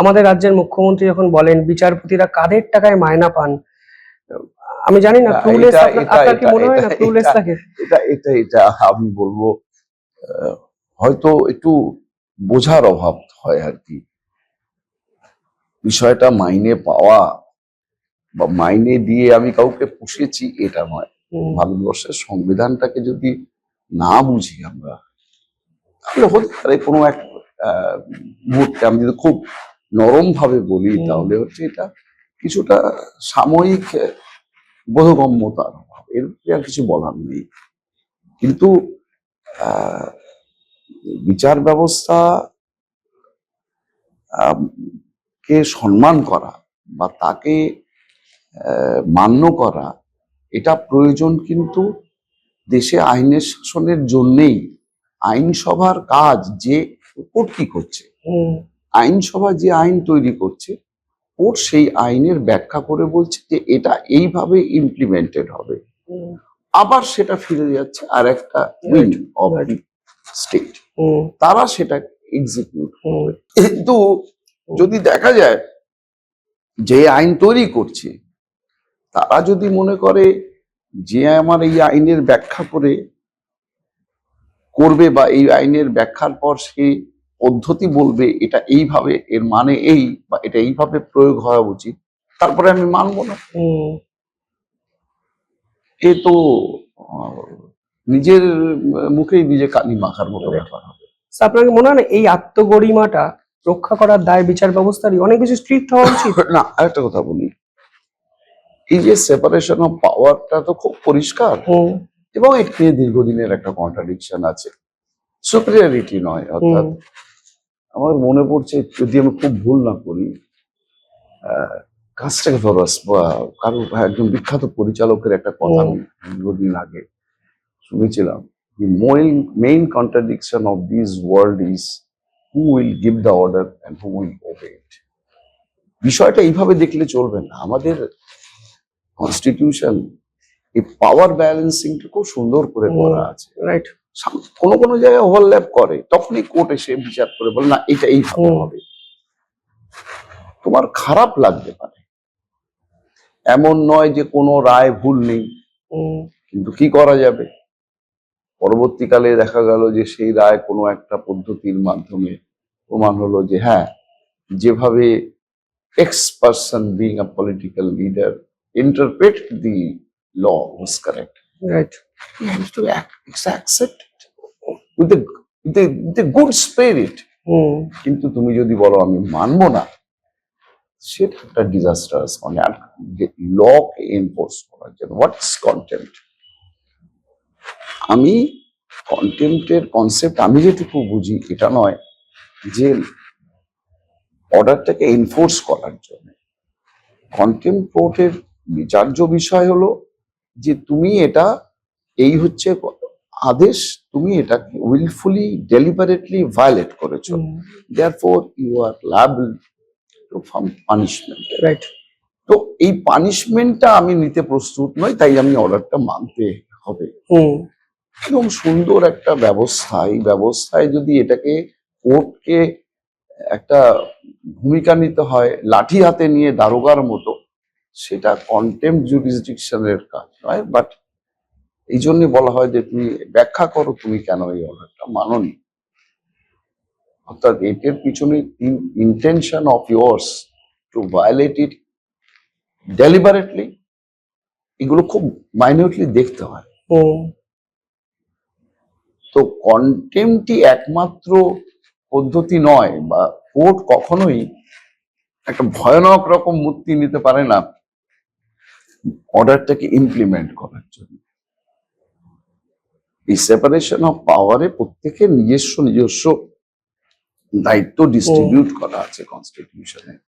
আমাদের রাজ্যের মুখ্যমন্ত্রী যখন বলেন বিচারপতিরা কাদের টাকায় মায়না পান, আমি জানি না ক্লুলেস, আপনার কি মনে হয় না ক্লুলেস থাকে? এটা আমি বলবো হয়তো একটু বোঝার অভাব হয় আর কি। বিষয়টা মাইনে পাওয়া বা মাইনে দিয়ে আমি কাউকে পুষেছি এটা নয়। ভারতবর্ষের সংবিধানটাকে যদি না বুঝি আমরা, তাহলে হতে পারে কোনো এক মুহূর্তে, আমি যদি খুব নরম ভাবে বলি তাহলে হচ্ছে এটা কিছুটা সাময়িক বোধগম্যতার অভাব, এর আর কিছু বলার নেই। কিন্তু বিচার ব্যবস্থা কে সম্মান করা বা তাকে মান্য করা, এটা প্রয়োজন। কিন্তু দেশে আইনের শাসনের জন্যেই আইনসভার কাজ, যে কোর্ট কি করছে, আইনসভা যে আইন তৈরি করছে, কোর্ট সেই আইনের ব্যাখ্যা করে বলছে যে এটা এইভাবে ইমপ্লিমেন্টেড হবে, আবার সেটা ফিরে যাচ্ছে আর একটা উইং অফ দি স্টেট, তারা সেটা এক্সিকিউট করবে। কিন্তু যদি দেখা যায় যে আইন তৈরি করছে তারা যদি মনে করে যে আমার এই আইনের ব্যাখ্যা করবে বা এই আইনের ব্যাখ্যার পর সে পদ্ধতি বলবে এটা এইভাবে, এর মানে এই, বা এটা এইভাবে প্রয়োগ হওয়া উচিত, তারপরে আমি মানবো না, এ তো নিজের মুখেই নিজে কালি মাখার মতো ব্যাপার হবে। আপনাকে মনে হয় না এই আত্মগরিমাটা রক্ষা করার দায় বিচার ব্যবস্থারই অনেক বেশি স্ট্রিক্ট হওয়া উচিত? না, আরেকটা কথা বলি, এই যে সেপারেশন অফ পাওয়ারটা তো খুব পরিষ্কার, এবং এটি দীর্ঘদিনের একটা কন্ট্রাডিকশন আছে, সুপিরিয়রিটি নয়। অর্থাৎ আমার মনে পড়ছে, যদি আমি খুব ভুল না করি, কাস্টেভরস বা কারো একজন বিখ্যাত পরিচালকের একটা কথা আমি দীর্ঘদিন আগে শুনেছিলাম, the main contradiction of this world is who will give the order and who will obey it. বিষয়টা এইভাবে দেখলে চলবে না। আমাদের কনস্টিটিউশন এই পাওয়ার ব্যালেন্সিংটা খুব সুন্দর করে করা আছে, রাইট? কোনো কোনো জায়গায় ওভারল্যাপ করে, তখনই কোর্ট এসে বিচার করে বলে না এটা এইভাবে হবে। তোমার খারাপ লাগতে পারে, এমন নয় যে কোনো রায় ভুল নেই, কিন্তু কি করা যাবে, পরবর্তীকালে দেখা গেল যে সেই রায় কোনো একটা পদ্ধতির মাধ্যমে প্রমাণ হলো যে হ্যাঁ, যেভাবে X person being a political leader interpret the law was correct, right? He has to accept it with a good spirit. কিন্তু তুমি যদি বলো আমি মানবো না, সেটা একটা ডিজাস্টার্স। মানে লকে এনফোর্স করার জন্য হোয়াটস কন্টেম্প্ট, আমি কন্টেম্প্টের কনসেপ্ট আমি যেটুকু বুঝি এটা নয় যে অর্ডারটাকে এনফোর্স করার জন্য। কন্টেম্প্ট কোর্টের বিচার্য বিষয় হলো যে তুমি এটা, এই হচ্ছে আদেশ, তুমি এটা উইলফুলি ডেলিবারেটলি ভায়োলেট করেছো, therefore you are liable to punishment, right? তো এই পানিশমেন্টটা আমি নিতে প্রস্তুত নই, তাই আমি অর্ডারটা মানতে হবে। এরকম সুন্দর একটা ব্যবস্থা, এই ব্যবস্থায় যদি এটাকে কোর্টকে একটা ভূমিকা নিতে হয় লাঠি হাতে নিয়ে দারোগার মতো, সেটা কন্টেম্প্ট জুরিসডিকশনের কাজ নয়। বাট এই জন্য বলা হয় যে তুমি ব্যাখ্যা করো তুমি কেন এই অর্ডারটা মানোনি, অর্থাৎ এটার পিছনে intention of yours to violate it deliberately, এগুলো খুব মাইনিউটলি দেখতে হয়। তো কন্টেম্পটই একমাত্র পদ্ধতি নয়, বা কোর্ট কখনোই একটা ভয়ানক রকম মূর্তি নিতে পারে না অর্ডারটাকে ইমপ্লিমেন্ট করার জন্য। এই সেপারেশন অফ পাওয়ারে প্রত্যেকের নিজস্ব নিজস্ব দায়িত্ব ডিস্ট্রিবিউট করা আছে কনস্টিটিউশনে।